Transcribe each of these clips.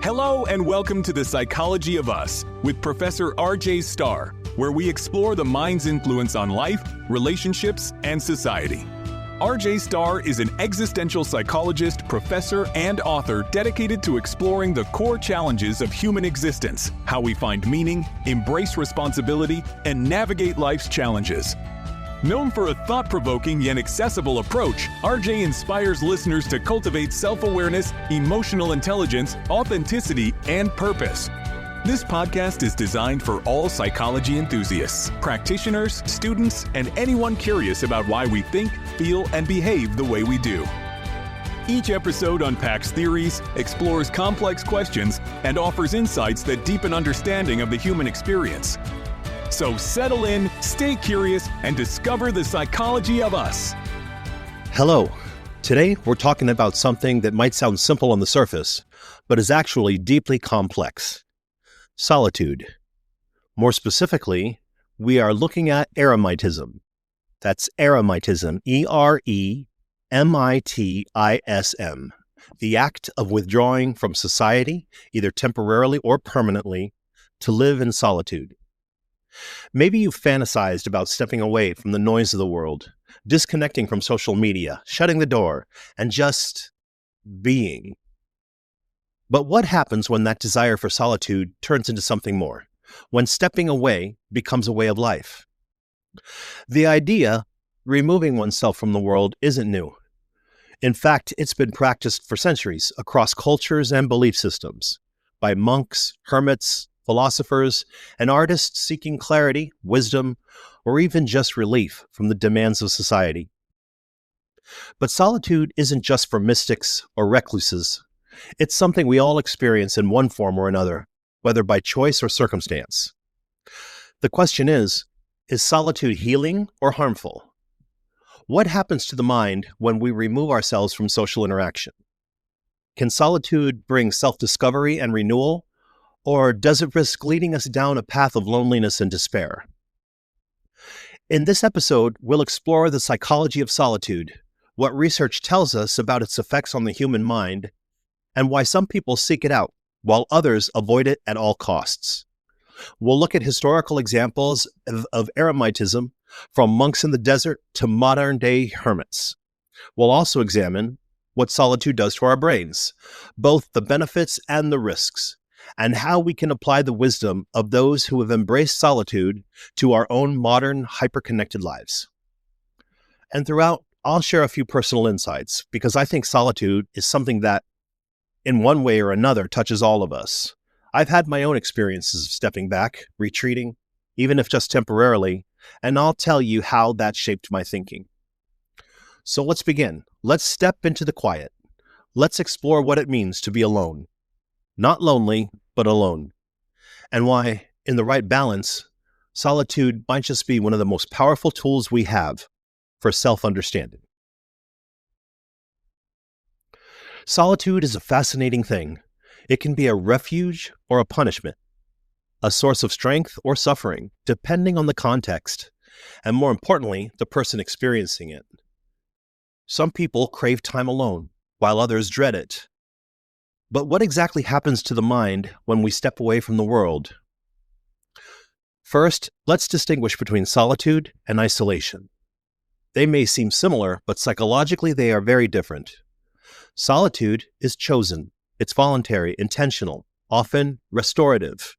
Hello and welcome to The Psychology of Us with Professor RJ Starr, where we explore the mind's influence on life, relationships, and society. RJ Starr is an existential psychologist, professor, and author dedicated to exploring the core challenges of human existence, how we find meaning, embrace responsibility, and navigate life's challenges. Known for a thought-provoking yet accessible approach, RJ inspires listeners to cultivate self-awareness, emotional intelligence, authenticity, and purpose. This podcast is designed for all psychology enthusiasts, practitioners, students, and anyone curious about why we think, feel, and behave the way we do. Each episode unpacks theories, explores complex questions, and offers insights that deepen understanding of the human experience. So settle in, stay curious, and discover the psychology of us. Hello. Today, we're talking about something that might sound simple on the surface, but is actually deeply complex. Solitude. More specifically, we are looking at Eremitism. That's Eremitism, E-R-E-M-I-T-I-S-M. The act of withdrawing from society, either temporarily or permanently, to live in solitude. Maybe you've fantasized about stepping away from the noise of the world, disconnecting from social media, shutting the door, and just being. But what happens when that desire for solitude turns into something more? When stepping away becomes a way of life? The idea, removing oneself from the world, isn't new. In fact, it's been practiced for centuries across cultures and belief systems by monks, hermits, philosophers, and artists seeking clarity, wisdom, or even just relief from the demands of society. But solitude isn't just for mystics or recluses. It's something we all experience in one form or another, whether by choice or circumstance. The question is solitude healing or harmful? What happens to the mind when we remove ourselves from social interaction? Can solitude bring self-discovery and renewal? Or does it risk leading us down a path of loneliness and despair? In this episode, we'll explore the psychology of solitude, what research tells us about its effects on the human mind, and why some people seek it out, while others avoid it at all costs. We'll look at historical examples of Eremitism, from monks in the desert to modern-day hermits. We'll also examine what solitude does to our brains, both the benefits and the risks, and how we can apply the wisdom of those who have embraced solitude to our own modern, hyper-connected lives. And throughout, I'll share a few personal insights, because I think solitude is something that, in one way or another, touches all of us. I've had my own experiences of stepping back, retreating, even if just temporarily, and I'll tell you how that shaped my thinking. So let's begin. Let's step into the quiet. Let's explore what it means to be alone. Not lonely, but alone. And why, in the right balance, solitude might just be one of the most powerful tools we have for self-understanding. Solitude is a fascinating thing. It can be a refuge or a punishment, a source of strength or suffering, depending on the context, and more importantly, the person experiencing it. Some people crave time alone, while others dread it. But what exactly happens to the mind when we step away from the world? First, let's distinguish between solitude and isolation. They may seem similar, but psychologically they are very different. Solitude is chosen. It's voluntary, intentional, often restorative.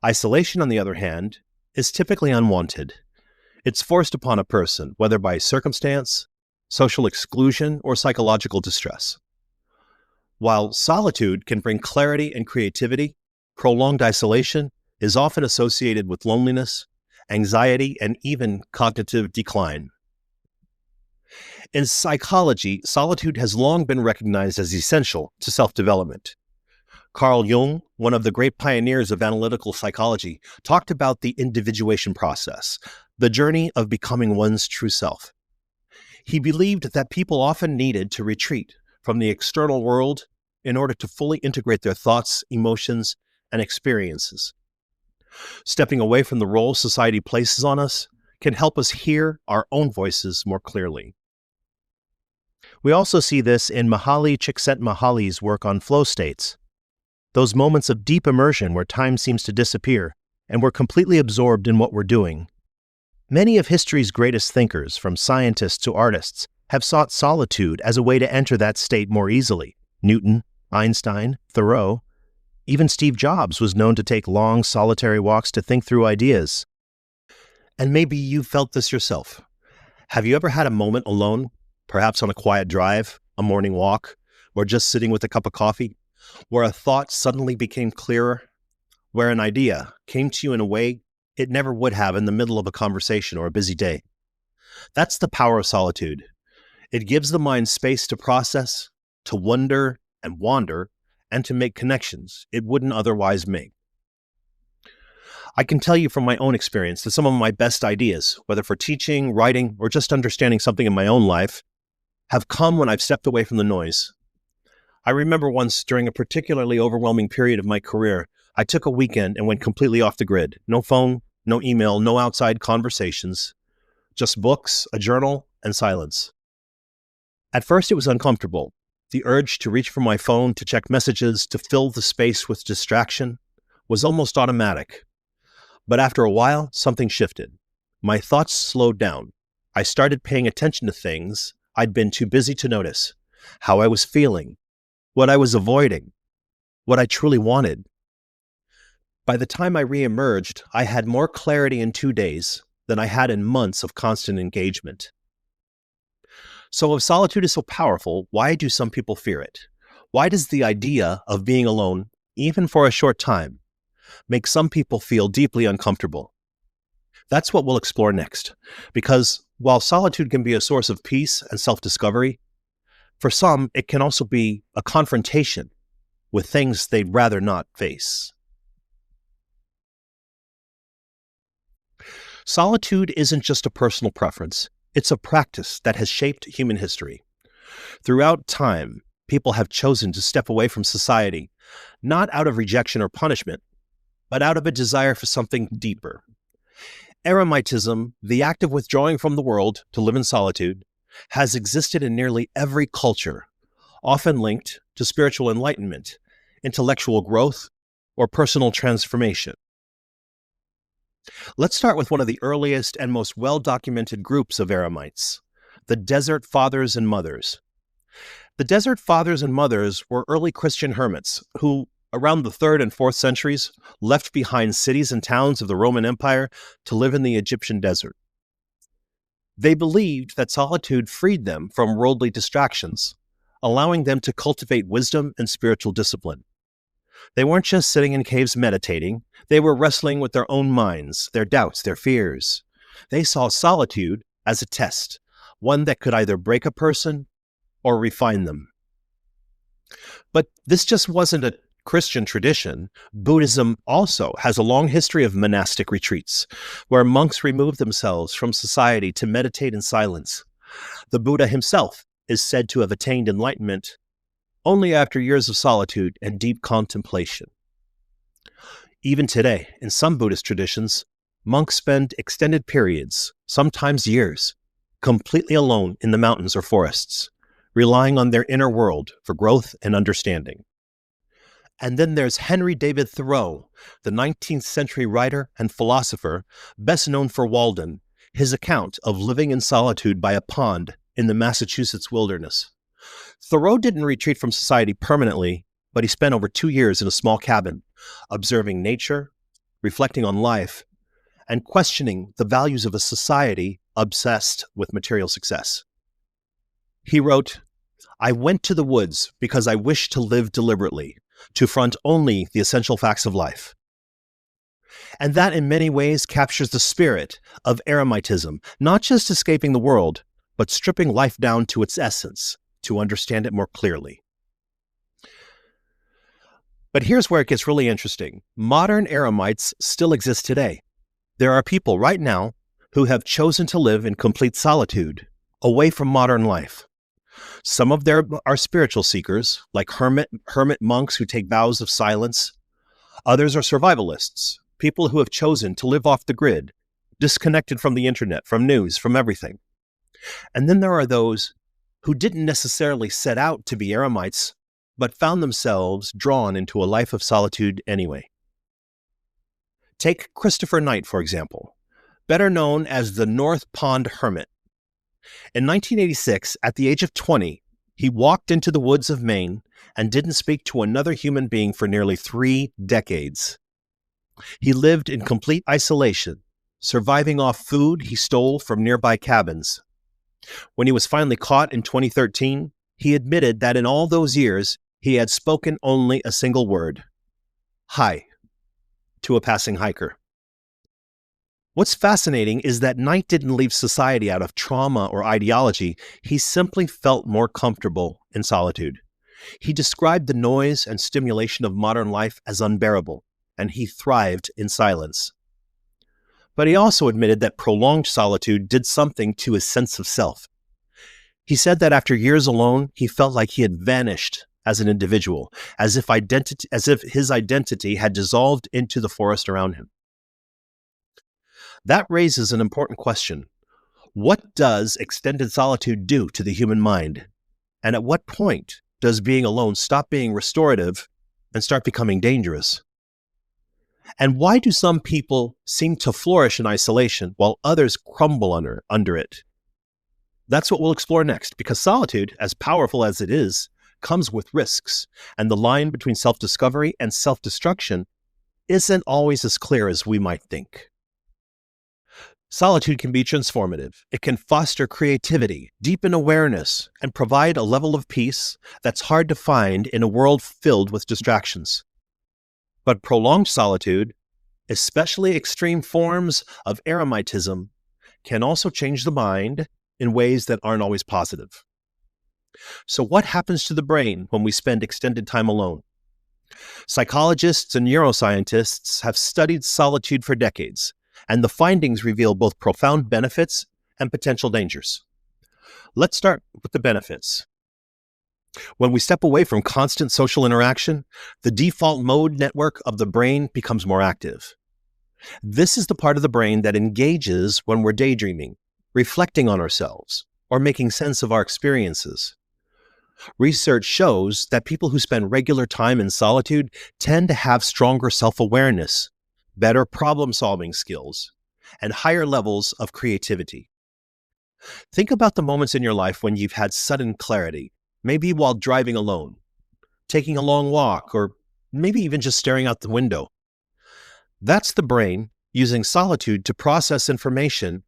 Isolation, on the other hand, is typically unwanted. It's forced upon a person, whether by circumstance, social exclusion, or psychological distress. While solitude can bring clarity and creativity, prolonged isolation is often associated with loneliness, anxiety, and even cognitive decline. In psychology, solitude has long been recognized as essential to self-development. Carl Jung, one of the great pioneers of analytical psychology, talked about the individuation process, the journey of becoming one's true self. He believed that people often needed to retreat from the external world in order to fully integrate their thoughts, emotions, and experiences. Stepping away from the role society places on us can help us hear our own voices more clearly. We also see this in Mihaly Csikszentmihalyi's work on flow states. those moments of deep immersion where time seems to disappear and we're completely absorbed in what we're doing. Many of history's greatest thinkers, from scientists to artists, have sought solitude as a way to enter that state more easily. Newton, Einstein, Thoreau, even Steve Jobs was known to take long, solitary walks to think through ideas. And maybe you've felt this yourself. Have you ever had a moment alone, perhaps on a quiet drive, a morning walk, or just sitting with a cup of coffee, where a thought suddenly became clearer, where an idea came to you in a way it never would have in the middle of a conversation or a busy day? That's the power of solitude. It gives the mind space to process, to wonder and wander, and to make connections it wouldn't otherwise make. I can tell you from my own experience that some of my best ideas, whether for teaching, writing, or just understanding something in my own life, have come when I've stepped away from the noise. I remember once during a particularly overwhelming period of my career, I took a weekend and went completely off the grid. No phone, no email, no outside conversations, just books, a journal, and silence. At first, it was uncomfortable. The urge to reach for my phone, to check messages, to fill the space with distraction was almost automatic. But after a while, something shifted. My thoughts slowed down. I started paying attention to things I'd been too busy to notice, how I was feeling, what I was avoiding, what I truly wanted. By the time I reemerged, I had more clarity in 2 days than I had in months of constant engagement. So if solitude is so powerful, why do some people fear it? Why does the idea of being alone, even for a short time, make some people feel deeply uncomfortable? That's what we'll explore next, because while solitude can be a source of peace and self-discovery, for some, it can also be a confrontation with things they'd rather not face. Solitude isn't just a personal preference. It's a practice that has shaped human history. Throughout time, people have chosen to step away from society, not out of rejection or punishment, but out of a desire for something deeper. Eremitism, the act of withdrawing from the world to live in solitude, has existed in nearly every culture, often linked to spiritual enlightenment, intellectual growth, or personal transformation. Let's start with one of the earliest and most well-documented groups of Eremites, the Desert Fathers and Mothers. The Desert Fathers and Mothers were early Christian hermits who, around the 3rd and 4th centuries, left behind cities and towns of the Roman Empire to live in the Egyptian desert. They believed that solitude freed them from worldly distractions, allowing them to cultivate wisdom and spiritual discipline. They weren't just sitting in caves meditating, they were wrestling with their own minds, their doubts, their fears. They saw solitude as a test, one that could either break a person or refine them. But this just wasn't a Christian tradition. Buddhism also has a long history of monastic retreats, where monks remove themselves from society to meditate in silence. The Buddha himself is said to have attained enlightenment only after years of solitude and deep contemplation. Even today, in some Buddhist traditions, monks spend extended periods, sometimes years, completely alone in the mountains or forests, relying on their inner world for growth and understanding. And then there's Henry David Thoreau, the 19th century writer and philosopher, best known for Walden, his account of living in solitude by a pond in the Massachusetts wilderness. Thoreau didn't retreat from society permanently, but he spent over 2 years in a small cabin, observing nature, reflecting on life, and questioning the values of a society obsessed with material success. He wrote, "I went to the woods because I wished to live deliberately, to front only the essential facts of life." And that in many ways captures the spirit of Eremitism, not just escaping the world, but stripping life down to its essence, to understand it more clearly. But here's where it gets really interesting. Modern Eremites still exist today. There are people right now who have chosen to live in complete solitude, away from modern life. Some of them are spiritual seekers, like hermit monks who take vows of silence. Others are survivalists, people who have chosen to live off the grid, disconnected from the internet, from news, from everything. And then there are those who didn't necessarily set out to be Eremites, but found themselves drawn into a life of solitude anyway. Take Christopher Knight, for example, better known as the North Pond Hermit. In 1986, at the age of 20, he walked into the woods of Maine and didn't speak to another human being for nearly 3 decades. He lived in complete isolation, surviving off food he stole from nearby cabins. When he was finally caught in 2013, he admitted that in all those years, he had spoken only a single word, "Hi," to a passing hiker. What's fascinating is that Knight didn't leave society out of trauma or ideology. He simply felt more comfortable in solitude. He described the noise and stimulation of modern life as unbearable, and he thrived in silence. But he also admitted that prolonged solitude did something to his sense of self. He said that after years alone, he felt like he had vanished as an individual, as if his identity had dissolved into the forest around him. That raises an important question. What does extended solitude do to the human mind? And at what point does being alone stop being restorative and start becoming dangerous? And why do some people seem to flourish in isolation while others crumble under it? That's what we'll explore next, because solitude, as powerful as it is, comes with risks, and the line between self-discovery and self-destruction isn't always as clear as we might think. Solitude can be transformative. It can foster creativity, deepen awareness, and provide a level of peace that's hard to find in a world filled with distractions. But prolonged solitude, especially extreme forms of eremitism, can also change the mind in ways that aren't always positive. So what happens to the brain when we spend extended time alone? Psychologists and neuroscientists have studied solitude for decades, and the findings reveal both profound benefits and potential dangers. Let's start with the benefits. When we step away from constant social interaction, the default mode network of the brain becomes more active. This is the part of the brain that engages when we're daydreaming, reflecting on ourselves, or making sense of our experiences. Research shows that people who spend regular time in solitude tend to have stronger self-awareness, better problem-solving skills, and higher levels of creativity. Think about the moments in your life when you've had sudden clarity, maybe while driving alone, taking a long walk, or maybe even just staring out the window. That's the brain using solitude to process information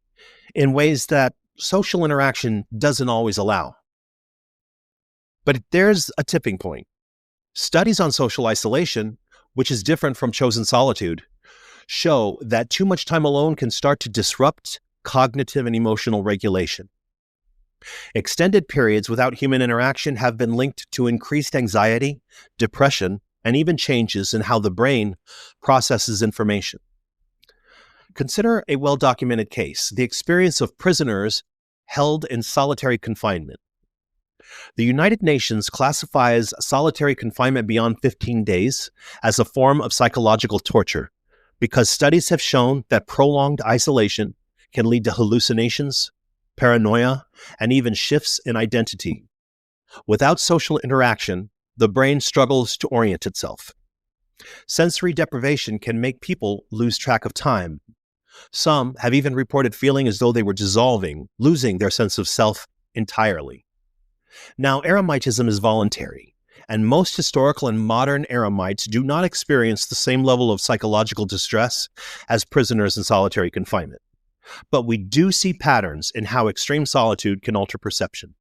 in ways that social interaction doesn't always allow. But there's a tipping point. Studies on social isolation, which is different from chosen solitude, show that too much time alone can start to disrupt cognitive and emotional regulation. Extended periods without human interaction have been linked to increased anxiety, depression, and even changes in how the brain processes information. Consider a well-documented case, the experience of prisoners held in solitary confinement. The United Nations classifies solitary confinement beyond 15 days as a form of psychological torture because studies have shown that prolonged isolation can lead to hallucinations, paranoia, and even shifts in identity. Without social interaction, the brain struggles to orient itself. Sensory deprivation can make people lose track of time. Some have even reported feeling as though they were dissolving, losing their sense of self entirely. Now, eremitism is voluntary, and most historical and modern eremites do not experience the same level of psychological distress as prisoners in solitary confinement. But we do see patterns in how extreme solitude can alter perception.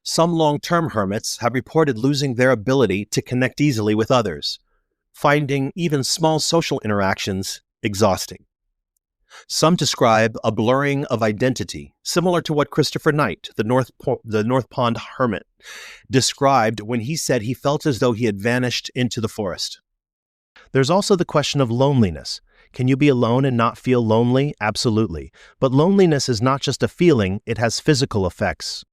Some long-term hermits have reported losing their ability to connect easily with others, finding even small social interactions exhausting. Some describe a blurring of identity, similar to what Christopher Knight, the North Pond Hermit, described when he said he felt as though he had vanished into the forest. There's also the question of loneliness. Can you be alone and not feel lonely? Absolutely. But loneliness is not just a feeling, it has physical effects.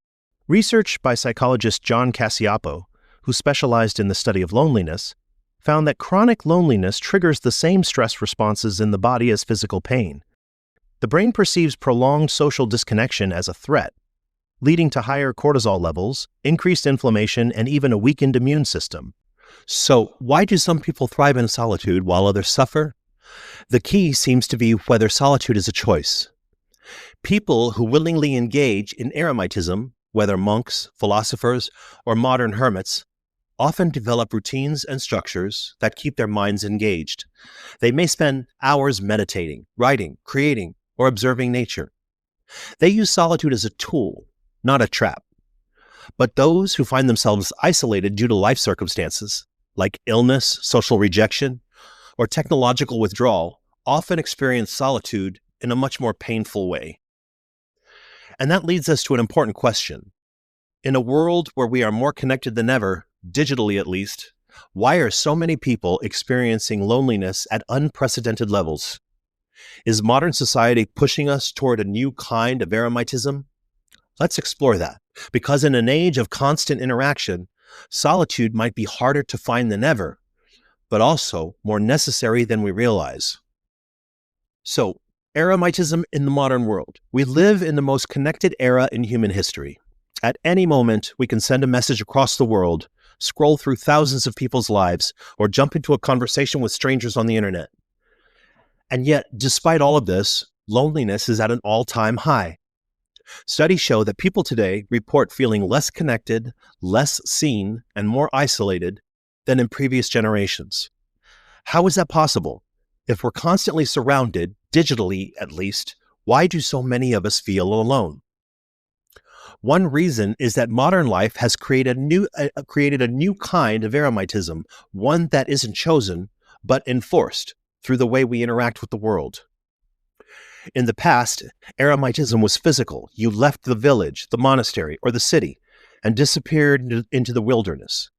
Research by psychologist John Cacioppo, who specialized in the study of loneliness, found that chronic loneliness triggers the same stress responses in the body as physical pain. The brain perceives prolonged social disconnection as a threat. leading to higher cortisol levels, increased inflammation, and even a weakened immune system. So, why do some people thrive in solitude while others suffer? The key seems to be whether solitude is a choice. People who willingly engage in eremitism, whether monks, philosophers, or modern hermits, often develop routines and structures that keep their minds engaged. They may spend hours meditating, writing, creating, or observing nature. They use solitude as a tool, not a trap. But those who find themselves isolated due to life circumstances, like illness, social rejection, or technological withdrawal, often experience solitude in a much more painful way. And that leads us to an important question. In a world where we are more connected than ever, digitally at least, why are so many people experiencing loneliness at unprecedented levels? Is modern society pushing us toward a new kind of eremitism? Let's explore that, because in an age of constant interaction, solitude might be harder to find than ever, but also more necessary than we realize. So, eremitism in the modern world. We live in the most connected era in human history. At any moment, we can send a message across the world, scroll through thousands of people's lives, or jump into a conversation with strangers on the internet. And yet, despite all of this, loneliness is at an all-time high. Studies show that people today report feeling less connected, less seen, and more isolated than in previous generations. How is that possible? If we're constantly surrounded, digitally at least, why do so many of us feel alone? One reason is that modern life has created a new kind of eremitism, one that isn't chosen, but enforced through the way we interact with the world. In the past, eremitism was physical. You left the village, the monastery, or the city, and disappeared into the wilderness.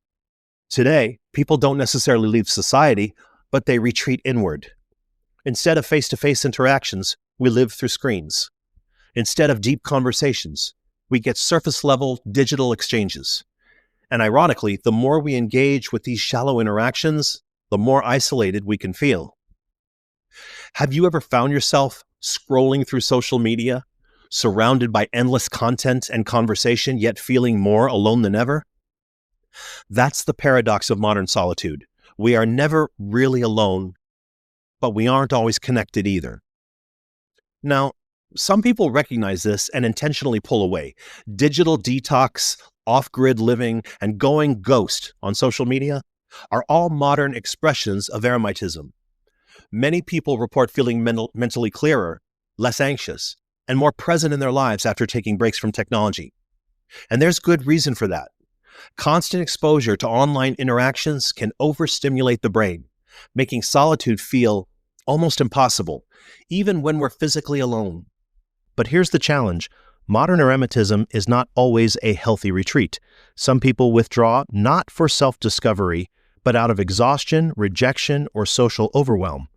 Today, people don't necessarily leave society, but they retreat inward. Instead of face-to-face interactions, we live through screens. Instead of deep conversations, we get surface-level digital exchanges. And ironically, the more we engage with these shallow interactions, the more isolated we can feel. Have you ever found yourself scrolling through social media, surrounded by endless content and conversation, yet feeling more alone than ever? That's the paradox of modern solitude. We are never really alone, but we aren't always connected either. Now, some people recognize this and intentionally pull away. Digital detox, off-grid living, and going ghost on social media are all modern expressions of eremitism. Many people report feeling mentally clearer, less anxious, and more present in their lives after taking breaks from technology. And there's good reason for that. Constant exposure to online interactions can overstimulate the brain, making solitude feel almost impossible, even when we're physically alone. But here's the challenge. Modern eremitism is not always a healthy retreat. Some people withdraw not for self-discovery, but out of exhaustion, rejection, or social overwhelm.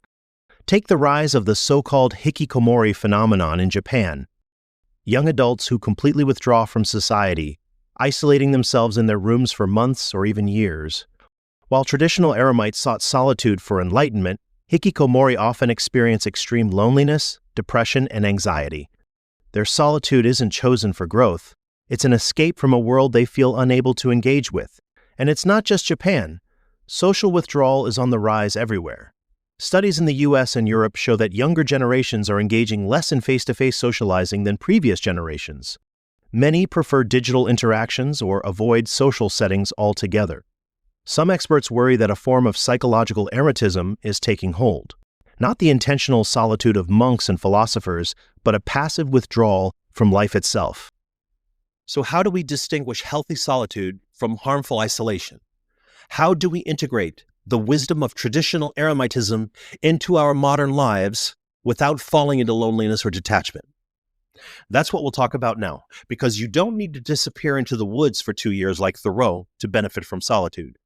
Take the rise of the so-called hikikomori phenomenon in Japan. Young adults who completely withdraw from society, isolating themselves in their rooms for months or even years. While traditional eremites sought solitude for enlightenment, hikikomori often experience extreme loneliness, depression, and anxiety. Their solitude isn't chosen for growth. It's an escape from a world they feel unable to engage with. And it's not just Japan. Social withdrawal is on the rise everywhere. Studies in the US and Europe show that younger generations are engaging less in face-to-face socializing than previous generations. Many prefer digital interactions or avoid social settings altogether. Some experts worry that a form of psychological eremitism is taking hold. Not the intentional solitude of monks and philosophers, but a passive withdrawal from life itself. So how do we distinguish healthy solitude from harmful isolation? How do we integrate the wisdom of traditional eremitism into our modern lives without falling into loneliness or detachment? That's what we'll talk about now, because you don't need to disappear into the woods for 2 years like Thoreau to benefit from solitude.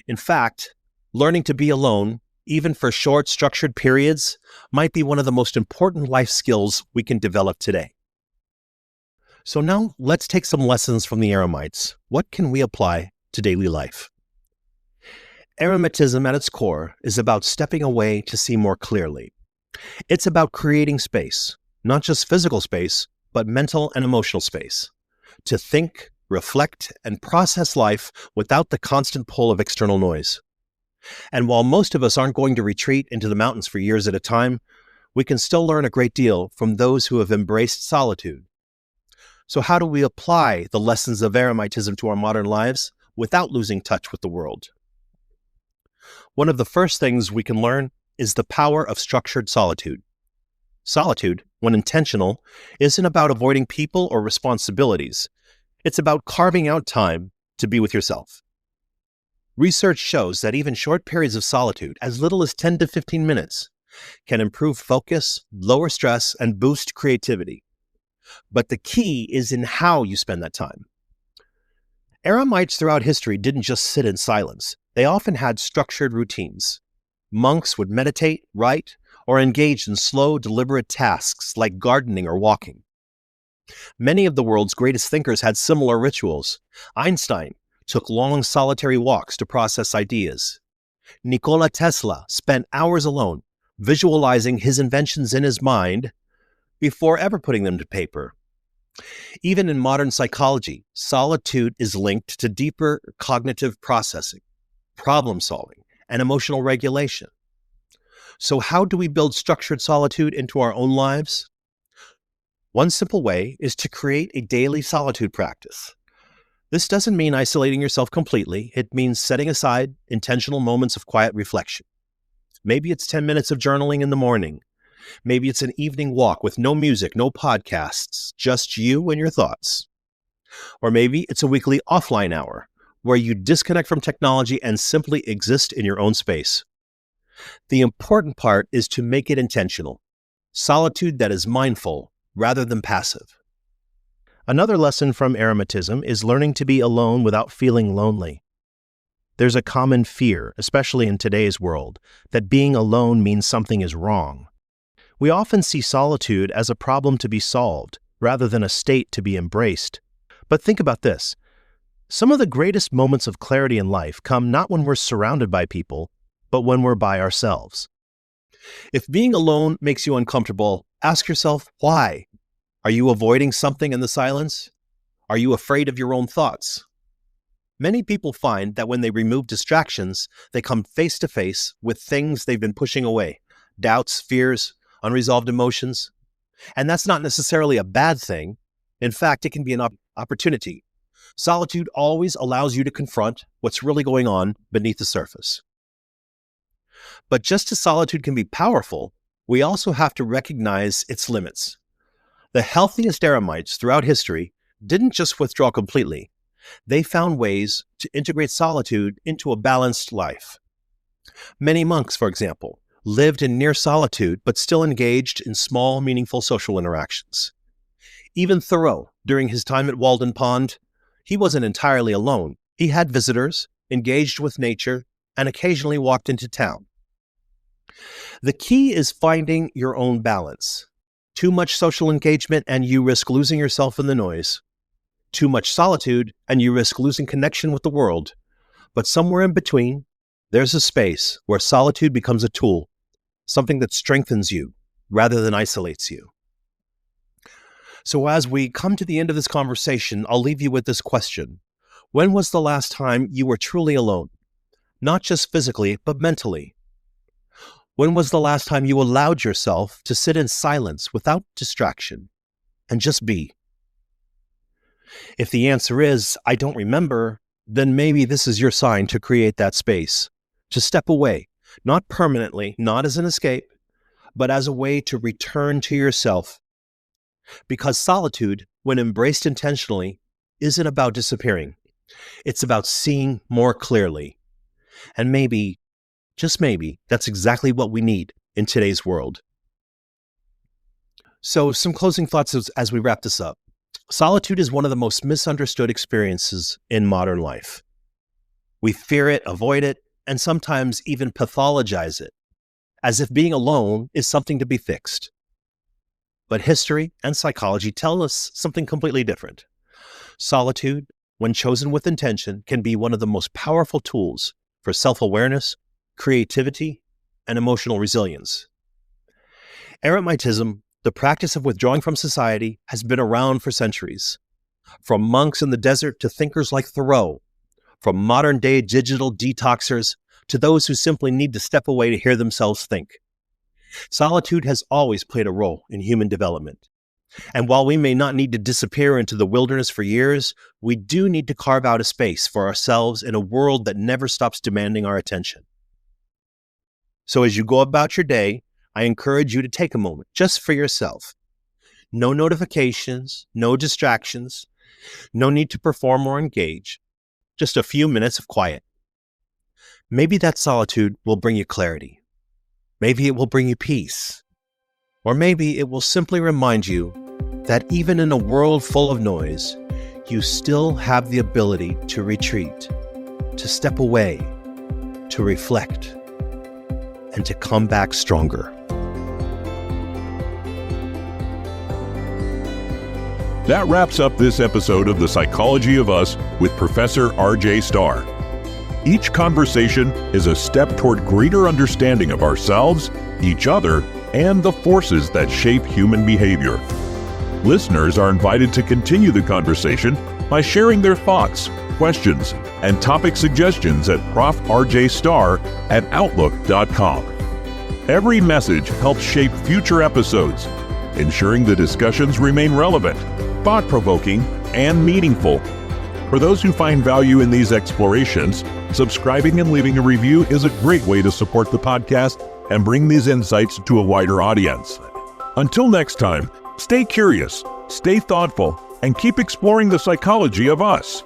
In fact, learning to be alone, even for short, structured periods, might be one of the most important life skills we can develop today. So now let's take some lessons from the Eremites. What can we apply to daily life? Eremitism at its core is about stepping away to see more clearly. It's about creating space, not just physical space, but mental and emotional space. to think, reflect, and process life without the constant pull of external noise. And while most of us aren't going to retreat into the mountains for years at a time, we can still learn a great deal from those who have embraced solitude. So how do we apply the lessons of Eremitism to our modern lives without losing touch with the world? One of the first things we can learn is the power of structured solitude. Solitude, when intentional, isn't about avoiding people or responsibilities. It's about carving out time to be with yourself. Research shows that even short periods of solitude, as little as 10 to 15 minutes, can improve focus, lower stress, and boost creativity. But the key is in how you spend that time. Eremites throughout history didn't just sit in silence. They often had structured routines. Monks would meditate, write, or engage in slow, deliberate tasks like gardening or walking. Many of the world's greatest thinkers had similar rituals. Einstein took long solitary walks to process ideas. Nikola Tesla spent hours alone, visualizing his inventions in his mind before ever putting them to paper. Even in modern psychology, solitude is linked to deeper cognitive processing, problem solving, and emotional regulation. So how do we build structured solitude into our own lives? One simple way is to create a daily solitude practice. This doesn't mean isolating yourself completely. It means setting aside intentional moments of quiet reflection. Maybe it's 10 minutes of journaling in the morning. Maybe it's an evening walk with no music, no podcasts, just you and your thoughts. Or maybe it's a weekly offline hour where you disconnect from technology and simply exist in your own space. The important part is to make it intentional. Solitude that is mindful rather than passive. Another lesson from Eremitism is learning to be alone without feeling lonely. There's a common fear, especially in today's world, that being alone means something is wrong. We often see solitude as a problem to be solved, rather than a state to be embraced. But think about this. Some of the greatest moments of clarity in life come not when we're surrounded by people, but when we're by ourselves. If being alone makes you uncomfortable, ask yourself why. Are you avoiding something in the silence? Are you afraid of your own thoughts? Many people find that when they remove distractions, they come face to face with things they've been pushing away, doubts, fears, unresolved emotions. And that's not necessarily a bad thing. In fact, it can be an opportunity. Solitude always allows you to confront what's really going on beneath the surface. But just as solitude can be powerful, we also have to recognize its limits. The healthiest eremites throughout history didn't just withdraw completely. They found ways to integrate solitude into a balanced life. Many monks, for example, lived in near solitude but still engaged in small, meaningful social interactions. Even Thoreau, during his time at Walden Pond, he wasn't entirely alone. He had visitors, engaged with nature, and occasionally walked into town. The key is finding your own balance. Too much social engagement and you risk losing yourself in the noise. Too much solitude and you risk losing connection with the world. But somewhere in between, there's a space where solitude becomes a tool, something that strengthens you rather than isolates you. So as we come to the end of this conversation, I'll leave you with this question. When was the last time you were truly alone? Not just physically, but mentally. When was the last time you allowed yourself to sit in silence without distraction and just be? If the answer is, I don't remember, then maybe this is your sign to create that space, to step away, not permanently, not as an escape, but as a way to return to yourself. Because solitude, when embraced intentionally, isn't about disappearing. It's about seeing more clearly. And maybe, just maybe, that's exactly what we need in today's world. So some closing thoughts as we wrap this up. Solitude is one of the most misunderstood experiences in modern life. We fear it, avoid it, and sometimes even pathologize it, as if being alone is something to be fixed. But history and psychology tell us something completely different. Solitude, when chosen with intention, can be one of the most powerful tools for self-awareness, creativity, and emotional resilience. Eremitism, the practice of withdrawing from society, has been around for centuries. From monks in the desert to thinkers like Thoreau, from modern-day digital detoxers to those who simply need to step away to hear themselves think. Solitude has always played a role in human development. And while we may not need to disappear into the wilderness for years, we do need to carve out a space for ourselves in a world that never stops demanding our attention. So as you go about your day, I encourage you to take a moment just for yourself. No notifications, no distractions, no need to perform or engage, just a few minutes of quiet. Maybe that solitude will bring you clarity. Maybe it will bring you peace. Or maybe it will simply remind you that even in a world full of noise, you still have the ability to retreat, to step away, to reflect, and to come back stronger. That wraps up this episode of The Psychology of Us with Professor RJ Starr. Each conversation is a step toward greater understanding of ourselves, each other, and the forces that shape human behavior. Listeners are invited to continue the conversation by sharing their thoughts, questions, and topic suggestions at profrjstarr@outlook.com. Every message helps shape future episodes, ensuring the discussions remain relevant, thought-provoking, and meaningful. For those who find value in these explorations, subscribing and leaving a review is a great way to support the podcast and bring these insights to a wider audience. Until next time, stay curious, stay thoughtful, and keep exploring the psychology of us.